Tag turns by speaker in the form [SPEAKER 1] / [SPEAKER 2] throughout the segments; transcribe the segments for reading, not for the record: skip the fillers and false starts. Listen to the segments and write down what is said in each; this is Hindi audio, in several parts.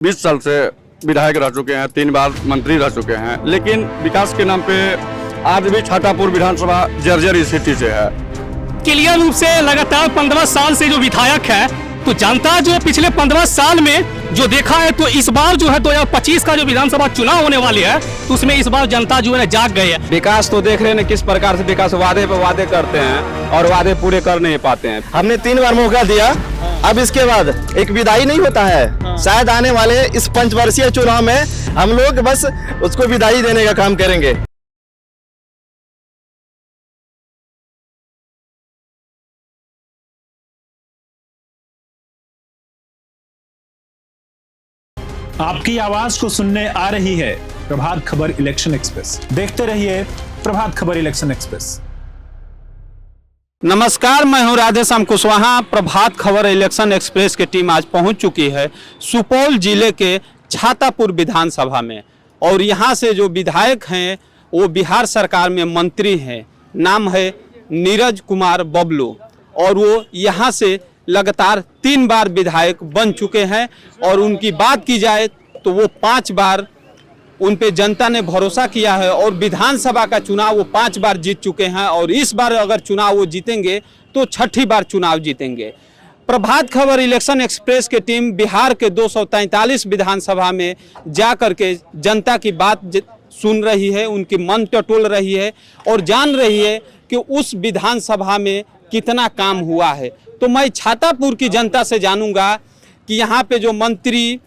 [SPEAKER 1] 20 साल से विधायक रह चुके हैं, 3 बार मंत्री रह चुके हैं, लेकिन विकास के नाम पे आज भी छातापुर विधानसभा जर्जर स्थिति से है।
[SPEAKER 2] क्लियर रूप से लगातार 15 साल से जो विधायक है, तो जनता जो पिछले 15 साल में जो देखा है, तो इस बार जो है 2025 का जो विधानसभा चुनाव होने वाले है, तो उसमें इस बार जनता जो है जाग गई है।
[SPEAKER 3] विकास तो देख रहे हैं किस प्रकार से विकास वादे पे वादे करते हैं और वादे पूरे कर नहीं पाते हैं।
[SPEAKER 4] हमने 3 बार मौका दिया, अब इसके बाद एक विदाई नहीं होता है। शायद आने वाले इस 5 वर्षीय चुनाव में हम लोग बस उसको विदाई देने का काम करेंगे।
[SPEAKER 5] आपकी आवाज को सुनने आ रही है प्रभात खबर इलेक्शन एक्सप्रेस। देखते रहिए प्रभात खबर इलेक्शन एक्सप्रेस।
[SPEAKER 3] नमस्कार, मैं हूं राधेश्याम कुशवाहा। प्रभात खबर इलेक्शन एक्सप्रेस की टीम आज पहुंच चुकी है सुपौल जिले के छातापुर विधानसभा में, और यहां से जो विधायक हैं वो बिहार सरकार में मंत्री हैं। नाम है नीरज कुमार बबलू, और वो यहां से लगातार 3 बार विधायक बन चुके हैं। और उनकी बात की जाए तो वो 5 बार उन पे जनता ने भरोसा किया है, और विधानसभा का चुनाव वो 5 बार जीत चुके हैं, और इस बार अगर चुनाव वो जीतेंगे तो 6ठी बार चुनाव जीतेंगे। प्रभात खबर इलेक्शन एक्सप्रेस की टीम बिहार के 243 विधानसभा में जा कर के जनता की बात सुन रही है, उनकी मन टटोल रही है और जान रही है कि उस विधानसभा में कितना काम हुआ है। तो मैं छातापुर की जनता से जानूंगा कि यहाँ पे जो मंत्री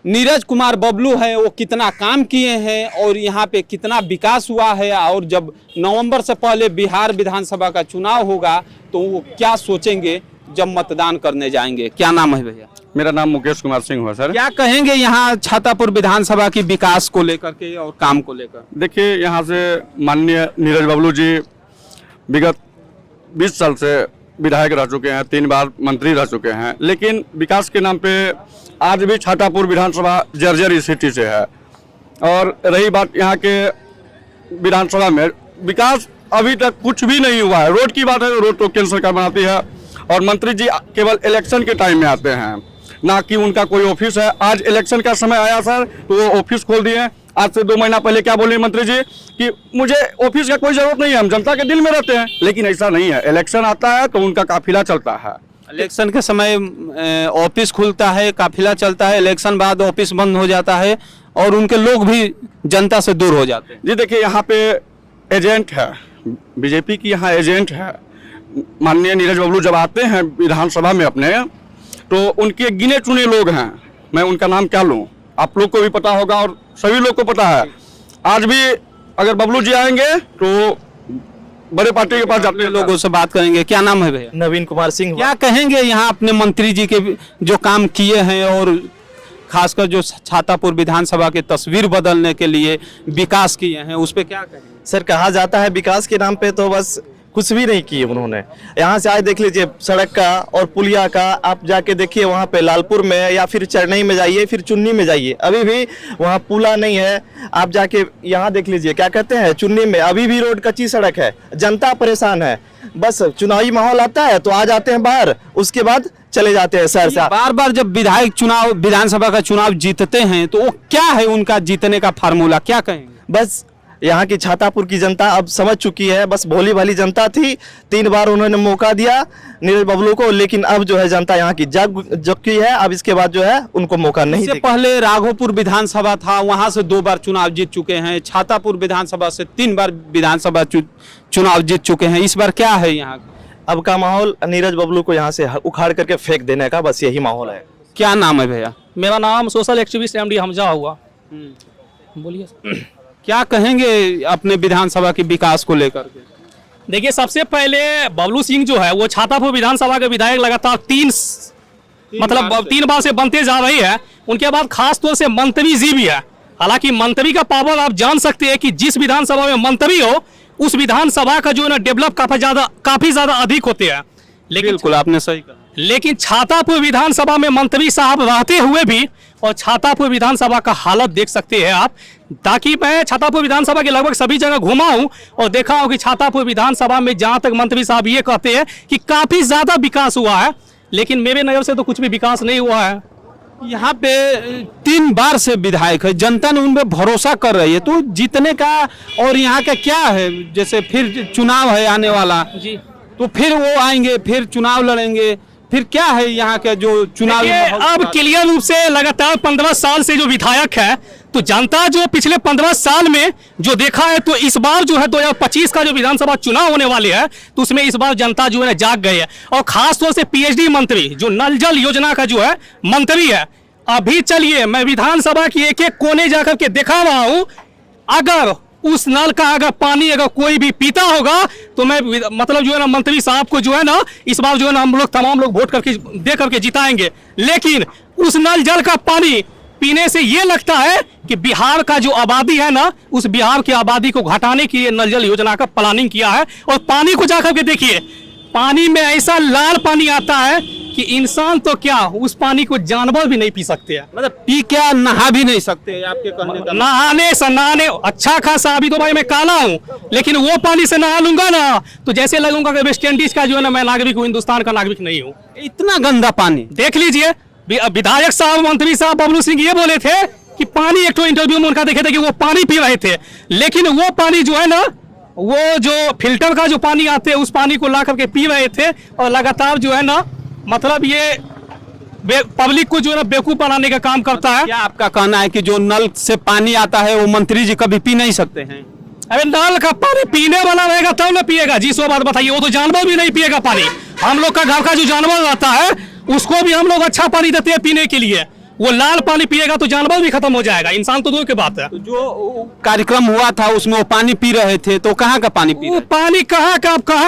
[SPEAKER 3] नीरज कुमार बबलू है वो कितना काम किए हैं और यहाँ पे कितना विकास हुआ है, और जब नवंबर से पहले बिहार विधानसभा का चुनाव होगा तो वो क्या सोचेंगे जब मतदान करने जाएंगे। क्या नाम है भैया?
[SPEAKER 1] मेरा नाम मुकेश कुमार सिंह हुआ सर।
[SPEAKER 3] क्या कहेंगे यहाँ छातापुर विधानसभा की विकास को लेकर के और काम को लेकर?
[SPEAKER 1] देखिए, यहाँ से माननीय नीरज बबलू जी विगत 20 साल से विधायक रह चुके हैं, 3 बार मंत्री रह चुके हैं, लेकिन विकास के नाम पे आज भी छातापुर विधानसभा जर्जर स्थिति से है। और रही बात यहाँ के विधानसभा में विकास अभी तक कुछ भी नहीं हुआ है। रोड की बात है, रोड तो केंद्र सरकार बनाती है और मंत्री जी केवल इलेक्शन के टाइम में आते हैं, ना कि उनका कोई ऑफिस है। आज इलेक्शन का समय आया सर तो वो ऑफिस खोल दिए। आज से 2 महीना पहले क्या बोले मंत्री जी कि मुझे ऑफिस का कोई जरूरत नहीं है, हम जनता के दिल में रहते हैं। लेकिन ऐसा नहीं है, इलेक्शन आता है तो उनका काफिला चलता है।
[SPEAKER 3] इलेक्शन के समय ऑफिस खुलता है, काफिला चलता है, इलेक्शन बाद ऑफिस बंद हो जाता है और उनके लोग भी जनता से दूर हो जाते हैं।
[SPEAKER 1] जी देखिए, यहाँ पे एजेंट है, बीजेपी की यहाँ एजेंट है। माननीय नीरज बबलू जब आते हैं विधानसभा में अपने, तो उनके गिने चुने लोग हैं। मैं उनका नाम क्या लूँ, आप लोग को भी पता होगा और सभी लोग को पता है। आज भी अगर बबलू जी आएंगे तो बड़े पार्टी के पास जाते हैं,
[SPEAKER 3] लोगों से बात करेंगे। क्या नाम है भैया?
[SPEAKER 4] नवीन कुमार सिंह।
[SPEAKER 3] क्या कहेंगे यहाँ अपने मंत्री जी के जो काम किए हैं और खासकर जो छातापुर विधानसभा की तस्वीर बदलने के लिए विकास किए हैं, उस पर क्या कहेंगे?
[SPEAKER 4] सर, कहा जाता है विकास के नाम पे तो बस कुछ भी नहीं किए उन्होंने। यहाँ से आज देख लीजिए सड़क का और पुलिया का, आप जाके देखिए वहाँ पे लालपुर में या फिर चरनई में जाइए, फिर चुन्नी में जाइए, अभी भी वहाँ पुला नहीं है। आप जाके यहाँ देख लीजिए, क्या कहते हैं, चुन्नी में अभी भी रोड कच्ची सड़क है। जनता परेशान है। बस चुनावी माहौल आता है तो आ जाते हैं बाहर, उसके बाद चले जाते हैं शहर से।
[SPEAKER 3] बार बार जब विधायक चुनाव विधानसभा का चुनाव जीतते हैं तो वो क्या है उनका जीतने का फार्मूला, क्या कहेंगे?
[SPEAKER 4] बस यहाँ की छातापुर की जनता अब समझ चुकी है, बस भोली भाली जनता थी। 3 बार उन्होंने मौका दिया नीरज बबलू को, लेकिन अब जो है जनता यहाँ की जग चुकी है। अब इसके बाद जो है उनको मौका नहीं
[SPEAKER 3] इससे पहले राघोपुर विधानसभा था, वहां से 2 बार चुनाव जीत चुके हैं। छातापुर विधानसभा से 3 बार विधानसभा चुनाव जीत चुके हैं। इस बार क्या है यहाँ
[SPEAKER 4] अब का माहौल? नीरज बबलू को यहाँ से उखाड़ करके फेंक देने का, बस यही माहौल है।
[SPEAKER 3] क्या नाम है भैया?
[SPEAKER 2] मेरा नाम सोशल एक्टिविस्ट MD हमजा हुआ। बोलिए।
[SPEAKER 3] क्या कहेंगे अपने विधानसभा के विकास को लेकर के?
[SPEAKER 2] देखिए, सबसे पहले बबलू सिंह जो है वो छातापुर विधानसभा के विधायक लगातार 3 बार से बनते जा रही है। उनके बाद खास तौर से मंत्री जी भी है। हालांकि मंत्री का पावर आप जान सकते हैं कि जिस विधानसभा में मंत्री हो उस विधानसभा का जो है ना डेवलप काफी ज्यादा अधिक होते हैं। लेकिन
[SPEAKER 3] बिल्कुल आपने सही कहा।
[SPEAKER 2] लेकिन छातापुर विधानसभा में मंत्री साहब रहते हुए भी, और छातापुर विधानसभा का हालत देख सकते हैं आप, ताकि मैं छातापुर विधानसभा के लगभग सभी जगह घुमा हूं और देखा हूं कि छातापुर विधानसभा में जहां तक मंत्री साहब ये कहते हैं कि काफी ज्यादा विकास हुआ है, लेकिन मेरे नजर से तो कुछ भी विकास नहीं हुआ है।
[SPEAKER 3] यहाँ पे 3 बार से विधायक है, जनता ने उन पे भरोसा कर रही है, तो जीतने का और यहाँ का क्या है? जैसे फिर चुनाव है आने वाला
[SPEAKER 2] जी
[SPEAKER 3] तो फिर वो आएंगे, फिर चुनाव लड़ेंगे, फिर क्या है यहाँ के जो चुनाव?
[SPEAKER 2] देखिए, अब क्लियर रूप से लगातार 15 साल से जो विधायक है, तो जनता जो पिछले 15 साल में जो देखा है, तो इस बार जो है 2025 का जो विधानसभा चुनाव होने वाले है, तो उसमें इस बार जनता जो है जाग गई है। और खास तौर से पीएचडी मंत्री जो नल जल योजना का जो है मंत्री है, अभी चलिए मैं विधानसभा की एक एक कोने जाकर के देखा रहा हूं, अगर उस नल का अगर पानी अगर कोई भी पीता होगा तो मैं मतलब जो है ना मंत्री साहब को जो है ना इस बार जो है ना हम लोग तमाम लोग वोट करके दे करके जिताएंगे। लेकिन उस नल जल का पानी पीने से ये लगता है कि बिहार का जो आबादी है ना, उस बिहार की आबादी को घटाने के लिए नल जल योजना का प्लानिंग किया है। और पानी को जाकर के देखिए, पानी में ऐसा लाल पानी आता है कि इंसान तो क्या, उस पानी को जानवर भी नहीं पी सकते हैं।
[SPEAKER 3] मतलब पी क्या नहा भी नहीं सकते आपके कहने का?
[SPEAKER 2] नहाने सनाने अच्छा खासा, अभी तो भाई मैं काला हूँ, लेकिन वो पानी से नहा लूंगा ना तो जैसे लगूंगा कि वेस्ट इंडीज का जो है ना मैं नागरिक हूँ, हिंदुस्तान का नागरिक नहीं हूँ।
[SPEAKER 3] इतना गंदा पानी
[SPEAKER 2] देख लीजिए, विधायक साहब मंत्री साहब बबलू सिंह ये बोले थे कि पानी, एक तो इंटरव्यू में उनका देखे थे कि वो पानी पी रहे थे, लेकिन वो पानी जो है ना, वो जो फिल्टर का जो पानी आते हैं उस पानी को ला करके पी रहे थे। और लगातार जो है ना मतलब ये पब्लिक को जो है ना बेवकूफ बनाने का काम करता है।
[SPEAKER 3] क्या आपका कहना है कि जो नल से पानी आता है वो मंत्री जी कभी पी नहीं सकते हैं?
[SPEAKER 2] अरे नल का पानी पीने वाला रहेगा तब ना पिएगा जी, सो बात बताइए। वो तो जानवर भी नहीं पिएगा पानी। हम लोग का घर का जो जानवर रहता है उसको भी हम लोग अच्छा पानी देते हैं पीने के लिए। वो लाल पानी पिएगा तो जानवर भी खत्म हो जाएगा, इंसान तो दूर की बात है।
[SPEAKER 3] तो जो कार्यक्रम हुआ था उसमें वो पानी पी रहे थे, तो कहाँ का पानी पी
[SPEAKER 2] वो
[SPEAKER 3] रहे?
[SPEAKER 2] पानी कहाँ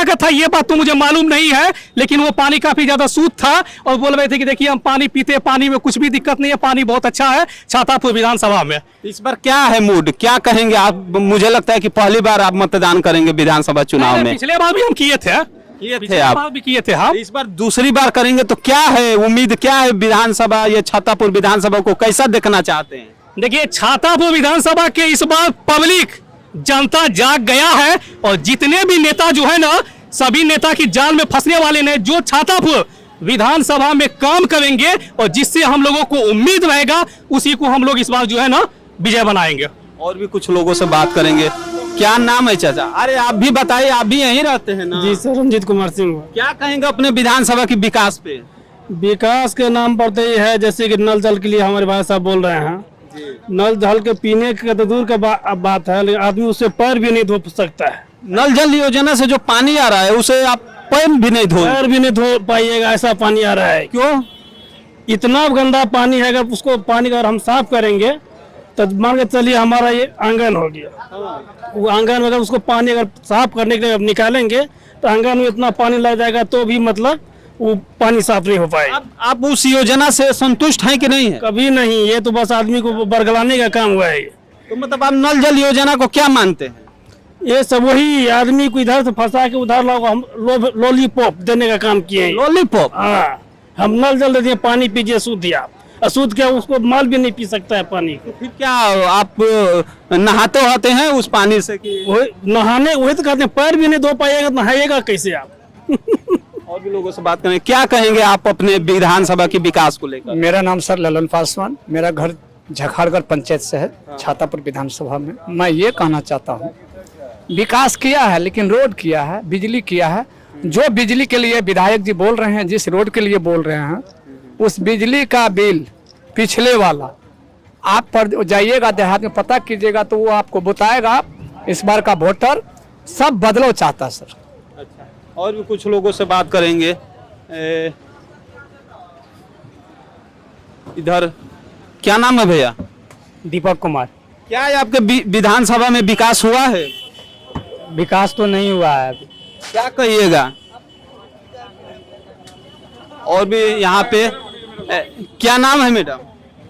[SPEAKER 2] का था ये बात तो मुझे मालूम नहीं है, लेकिन वो पानी काफी ज्यादा शुद्ध था। और बोल रहे थे कि देखिए हम पानी पीते हैं, पानी में कुछ भी दिक्कत नहीं है, पानी बहुत अच्छा है छातापुर विधानसभा में।
[SPEAKER 3] इस बार क्या है मूड, क्या कहेंगे आप? मुझे लगता है कि पहली बार आप मतदान करेंगे विधानसभा चुनाव में।
[SPEAKER 2] पिछले बार भी हम किए थे,
[SPEAKER 3] आप
[SPEAKER 2] भी किए थे हम।
[SPEAKER 3] इस बार दूसरी बार करेंगे तो क्या है उम्मीद, क्या है विधानसभा, ये छातापुर विधानसभा को कैसा देखना चाहते हैं?
[SPEAKER 2] देखिए, छातापुर विधानसभा के इस बार पब्लिक जनता जाग गया है। और जितने भी नेता जो है ना, सभी नेता की जाल में फंसने वाले ने, जो छातापुर विधानसभा में काम करेंगे और जिससे हम लोगों को उम्मीद रहेगा, उसी को हम लोग इस बार जो है ना विजय बनाएंगे।
[SPEAKER 3] और भी कुछ लोगों से बात करेंगे। क्या नाम है चाचा? अरे आप भी बताइए, आप भी यहीं रहते हैं ना?
[SPEAKER 6] जी सर, रंजीत कुमार सिंह।
[SPEAKER 3] क्या कहेंगे अपने विधानसभा की विकास पे?
[SPEAKER 6] विकास के नाम पर तो ये है, जैसे कि नल जल के लिए हमारे भाई साहब बोल रहे हैं, नल जल के पीने के तो दूर का बात है, लेकिन आदमी उससे पैर भी नहीं धो सकता है।
[SPEAKER 3] नल जल योजना से जो पानी आ रहा है उसे आप पैर भी नहीं धो
[SPEAKER 6] पाइएगा, ऐसा पानी आ रहा है।
[SPEAKER 3] क्यों?
[SPEAKER 6] इतना गंदा पानी है, अगर उसको पानी अगर हम साफ करेंगे तो मान के चलिए हमारा ये आंगन हो गया, वो आंगन अगर उसको पानी अगर साफ करने के लिए निकालेंगे तो आंगन में इतना पानी लग जाएगा तो भी मतलब वो पानी साफ नहीं हो पाएगा।
[SPEAKER 3] आप उस योजना से संतुष्ट हैं कि नहीं है?
[SPEAKER 6] कभी नहीं, ये तो बस आदमी को बरगलाने का काम हुआ है।
[SPEAKER 3] तो मतलब आप नल जल योजना को क्या मानते हैं?
[SPEAKER 6] ये सब वही आदमी को इधर से फंसा के उधर लाओ, हम लॉलीपॉप देने का काम किए हैं।
[SPEAKER 3] लॉलीपॉप?
[SPEAKER 6] हाँ, हम नल जल देते हैं, पानी पीजिए शुद्ध। आप अशुद्ध क्या, उसको माल भी नहीं पी सकता है पानी।
[SPEAKER 3] फिर क्या आप नहाते होते हैं उस पानी से कि?
[SPEAKER 6] वही नहाने, वही तो कहते हैं, पैर भी नहीं धो पाइएगा, नहाइएगा कैसे आप?
[SPEAKER 3] और भी लोगों से बात करें। क्या कहेंगे आप अपने विधानसभा की विकास को लेकर?
[SPEAKER 7] मेरा नाम सर ललन पासवान, मेरा घर झखाड़गढ़ पंचायत से है, छातापुर विधानसभा में। मैं ये कहना चाहता हूँ, विकास किया है लेकिन रोड किया है, बिजली किया है। जो बिजली के लिए विधायक जी बोल रहे हैं, जिस रोड के लिए बोल रहे हैं, उस बिजली का बिल पिछले वाला आप पर जाइएगा देहात में पता कीजिएगा तो वो आपको बताएगा। इस बार का वोटर सब बदलाव चाहता है सर।
[SPEAKER 3] अच्छा, और भी कुछ लोगों से बात करेंगे। इधर क्या नाम है भैया?
[SPEAKER 7] दीपक कुमार।
[SPEAKER 3] क्या है आपके विधानसभा में विकास हुआ है?
[SPEAKER 7] विकास तो नहीं हुआ है अभी।
[SPEAKER 3] क्या कहिएगा? और भी यहाँ पे क्या नाम है मैडम?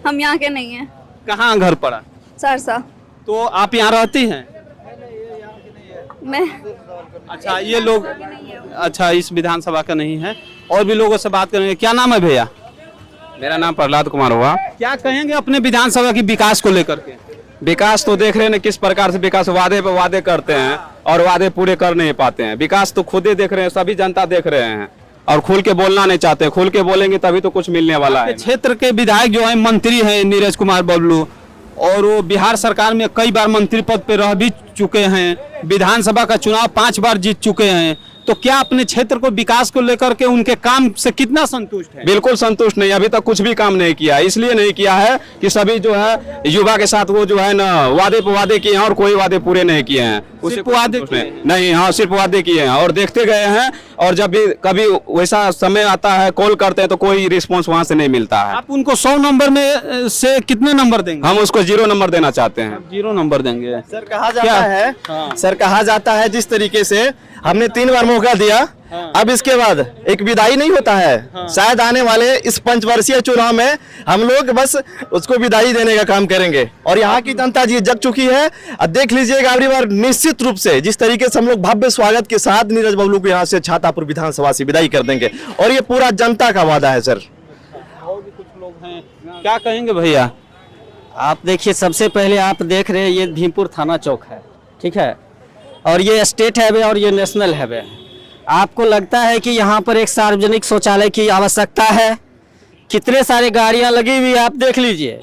[SPEAKER 8] हम यहाँ के नहीं हैं।
[SPEAKER 3] कहाँ घर पड़ा?
[SPEAKER 8] सरसा।
[SPEAKER 3] तो आप यहाँ रहती हैं?
[SPEAKER 8] मैं
[SPEAKER 3] अच्छा, ये लोग अच्छा इस विधानसभा का नहीं है। और भी लोगों से बात करेंगे। क्या नाम है भैया?
[SPEAKER 1] मेरा नाम प्रहलाद कुमार हुआ।
[SPEAKER 3] क्या कहेंगे अपने विधानसभा की विकास को लेकर के?
[SPEAKER 1] विकास तो देख रहे हैं किस प्रकार से विकास वादे पे वादे करते हैं और वादे पूरे कर नहीं पाते हैं। विकास तो खुद ही देख रहे हैं, सभी जनता देख रहे हैं।
[SPEAKER 3] और खुल के बोलना नहीं चाहते। खुल के बोलेंगे तभी तो कुछ मिलने वाला है। क्षेत्र के विधायक जो है मंत्री हैं नीरज कुमार बबलू, और वो बिहार सरकार में कई बार मंत्री पद पे रह भी चुके हैं, विधानसभा का चुनाव 5 बार जीत चुके हैं। तो क्या अपने क्षेत्र को विकास को लेकर के उनके काम से कितना संतुष्ट है?
[SPEAKER 9] बिल्कुल संतुष्ट नहीं, अभी तक कुछ भी काम नहीं किया। इसलिए नहीं किया है कि सभी जो है युवा के साथ वो जो है ना वादे किए हैं और कोई वादे पूरे नहीं किए हैं।
[SPEAKER 3] सिर्फ वादे
[SPEAKER 9] नहीं, हाँ सिर्फ वादे किए हैं और देखते गए हैं। और जब भी कभी वैसा समय आता है कॉल करते हैं तो कोई रिस्पॉन्स वहाँ से नहीं मिलता है।
[SPEAKER 3] आप उनको 100 नंबर में से कितने नंबर देंगे?
[SPEAKER 9] हम उसको 0 नंबर देना चाहते हैं।
[SPEAKER 3] 0 नंबर देंगे।
[SPEAKER 4] सर कहा जाता है, सर कहा जाता है जिस तरीके से हमने 3 बार मौका दिया, अब इसके बाद एक विदाई नहीं होता है। शायद आने वाले इस 5 वर्षीय चुनाव में हम लोग बस उसको विदाई देने का काम करेंगे। और यहाँ की जनता जी जग चुकी है। अब देख लीजिएगा अगली बार निश्चित रूप से जिस तरीके से हम लोग भव्य स्वागत के साथ नीरज बबलू को यहाँ से छातापुर विधानसभा से विदाई कर देंगे, और ये पूरा जनता का वादा है। सर
[SPEAKER 3] और भी कुछ लोग हैं, क्या कहेंगे भैया?
[SPEAKER 10] आप देखिए, सबसे पहले आप देख रहे हैं ये भीमपुर थाना चौक है, ठीक है, और ये स्टेट हाईवे और ये नेशनल हाईवे। आपको लगता है कि यहाँ पर एक सार्वजनिक शौचालय की आवश्यकता है? कितने सारे गाड़ियाँ लगी हुई है, आप देख लीजिए।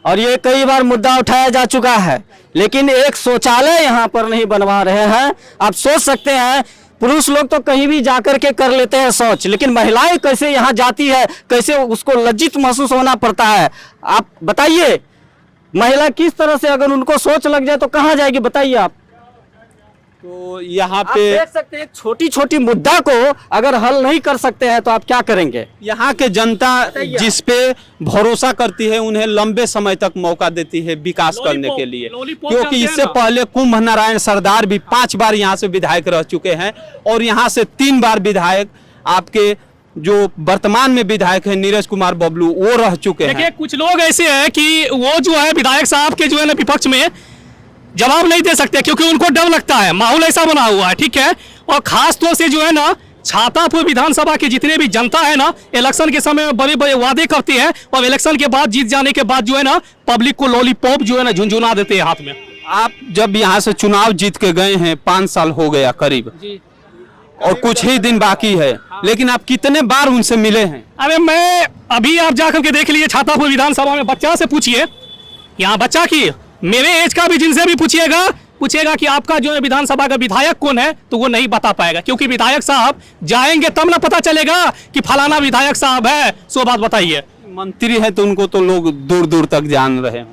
[SPEAKER 10] और ये कई बार मुद्दा उठाया जा चुका है, लेकिन एक शौचालय यहाँ पर नहीं बनवा रहे हैं। आप सोच सकते हैं, पुरुष लोग तो कहीं भी जाकर के कर लेते हैं शौच, लेकिन महिलाएं कैसे यहाँ जाती है, कैसे उसको लज्जित महसूस होना पड़ता है। आप बताइए, महिला किस तरह से अगर उनको सोच लग जाए तो कहाँ जाएगी, बताइए आप।
[SPEAKER 3] तो यहाँ
[SPEAKER 10] आप
[SPEAKER 3] पे
[SPEAKER 10] देख सकते हैं, छोटी छोटी मुद्दा को अगर हल नहीं कर सकते हैं तो आप क्या करेंगे?
[SPEAKER 3] यहाँ के जनता जिस पे भरोसा करती है उन्हें लंबे समय तक मौका देती है विकास करने के लिए, क्योंकि इससे पहले कुंभ नारायण सरदार भी 5 बार यहाँ से विधायक रह चुके हैं, और यहाँ से 3 बार विधायक आपके जो वर्तमान में विधायक है नीरज कुमार बबलू वो रह चुके हैं।
[SPEAKER 2] देखिए, कुछ लोग ऐसे हैं कि वो जो है विधायक साहब के जो है ना विपक्ष में जवाब नहीं दे सकते, क्योंकि उनको डर लगता है, माहौल ऐसा बना हुआ है, ठीक है। और खास तौर से जो है ना छातापुर विधानसभा की जितने भी जनता है ना, इलेक्शन के समय में बड़े बड़े वादे करती है, और इलेक्शन के बाद जीत जाने के बाद जो है ना पब्लिक को लॉलीपॉप जो है ना झुंझुना देते हैं हाथ में।
[SPEAKER 3] आप जब यहाँ से चुनाव जीत के गए हैं, 5 साल हो गया करीब, और कुछ ही दिन बाकी है, लेकिन आप कितने बार उनसे मिले हैं?
[SPEAKER 2] अरे मैं अभी आप जाकर के देख लीजिए छातापुर विधानसभा में, बच्चा से पूछिए, यहाँ बच्चा की मेरे एज का भी जिनसे भी पूछिएगा कि आपका जो है विधानसभा का विधायक कौन है, तो वो नहीं बता पाएगा, क्योंकि विधायक साहब जाएंगे तब ना पता चलेगा कि फलाना विधायक साहब है। सो बात बताइए,
[SPEAKER 3] मंत्री है तो उनको तो लोग दूर दूर तक जान रहे हैं।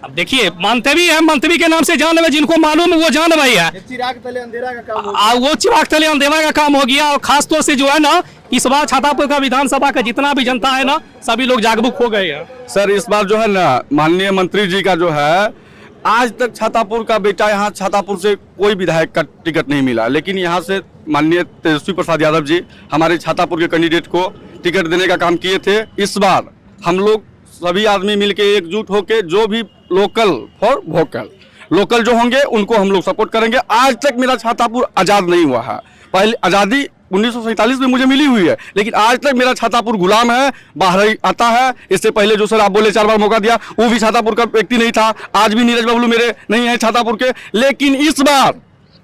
[SPEAKER 2] अब देखिए, मानते भी है, मंत्री के नाम से जान रहे, जिनको मालूम है वो जान रही है।
[SPEAKER 4] चिराग तले अंधेरा का काम
[SPEAKER 2] वो चिराग तले अंधेरा का काम हो गया। और खास तौर से जो है ना इस बार छातापुर का विधानसभा का जितना भी जनता है ना, सभी लोग जागरूक हो गए हैं।
[SPEAKER 1] सर इस बार जो है ना माननीय मंत्री जी का जो है, आज तक छातापुर का बेटा, यहाँ छातापुर से कोई विधायक का टिकट नहीं मिला, लेकिन यहाँ से माननीय तेजस्वी प्रसाद यादव जी हमारे छातापुर के कैंडिडेट को टिकट देने का काम किए थे। इस बार हम लोग सभी आदमी मिलके एकजुट होके जो भी लोकल फॉर वोकल, लोकल जो होंगे उनको हम लोग सपोर्ट करेंगे। आज तक मेरा छातापुर आज़ाद नहीं हुआ है। पहले आज़ादी 1947 में मुझे मिली हुई है, लेकिन आज तक मेरा छातापुर गुलाम है, बाहर ही आता है। इससे पहले जो सर आप बोले 4 बार मौका दिया, वो भी छातापुर का व्यक्ति नहीं था। आज भी नीरज बबलू मेरे नहीं है छातापुर के, लेकिन इस बार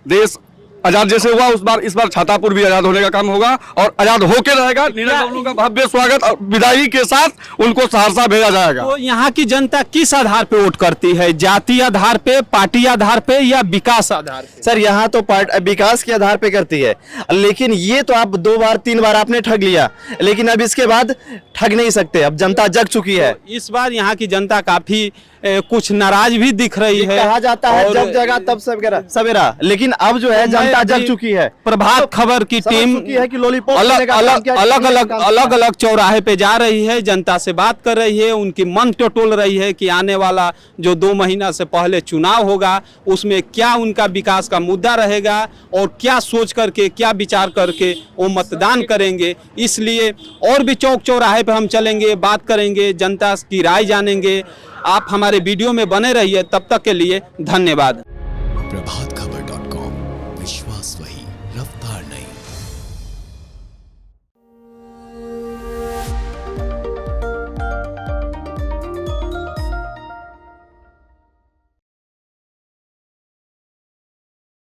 [SPEAKER 1] देश आजाद जैसे हुआ उस बार, इस बार छातापुर भी आजाद होने का काम होगा, और आजाद होके रहेगा। नीरज बबलू का भव्य स्वागत और विदाई के साथ उनको सहरसा भेजा जाएगा।
[SPEAKER 3] तो यहाँ की जनता किस आधार पे वोट करती है? जाति आधार पे, पार्टी आधार पे, या विकास आधार पे?
[SPEAKER 4] सर यहाँ तो विकास के आधार पे करती है, लेकिन ये तो आप 2 बार 3 बार आपने ठग लिया, लेकिन अब इसके बाद ठग नहीं सकते। अब जनता जग चुकी है।
[SPEAKER 3] इस बार यहाँ की जनता काफी कुछ नाराज भी दिख रही है।
[SPEAKER 4] कहा जाता है जब जगह तब सवेरा, लेकिन अब जो है जनता जग चुकी है।
[SPEAKER 3] प्रभात खबर की टीम
[SPEAKER 4] है कि लॉलीपॉप
[SPEAKER 3] अलग अलग चौराहे पे जा रही है, जनता से बात कर रही है, उनकी मन टटोल रही है कि आने वाला जो 2 महीना से पहले चुनाव होगा उसमें क्या उनका विकास का मुद्दा रहेगा, और क्या सोच करके, क्या विचार करके वो मतदान करेंगे। इसलिए और भी चौक चौराहे पे हम चलेंगे, बात करेंगे, जनता की राय जानेंगे। आप हमारे वीडियो में बने रहिए, तब तक के लिए धन्यवाद।
[SPEAKER 11] प्रभात खबर।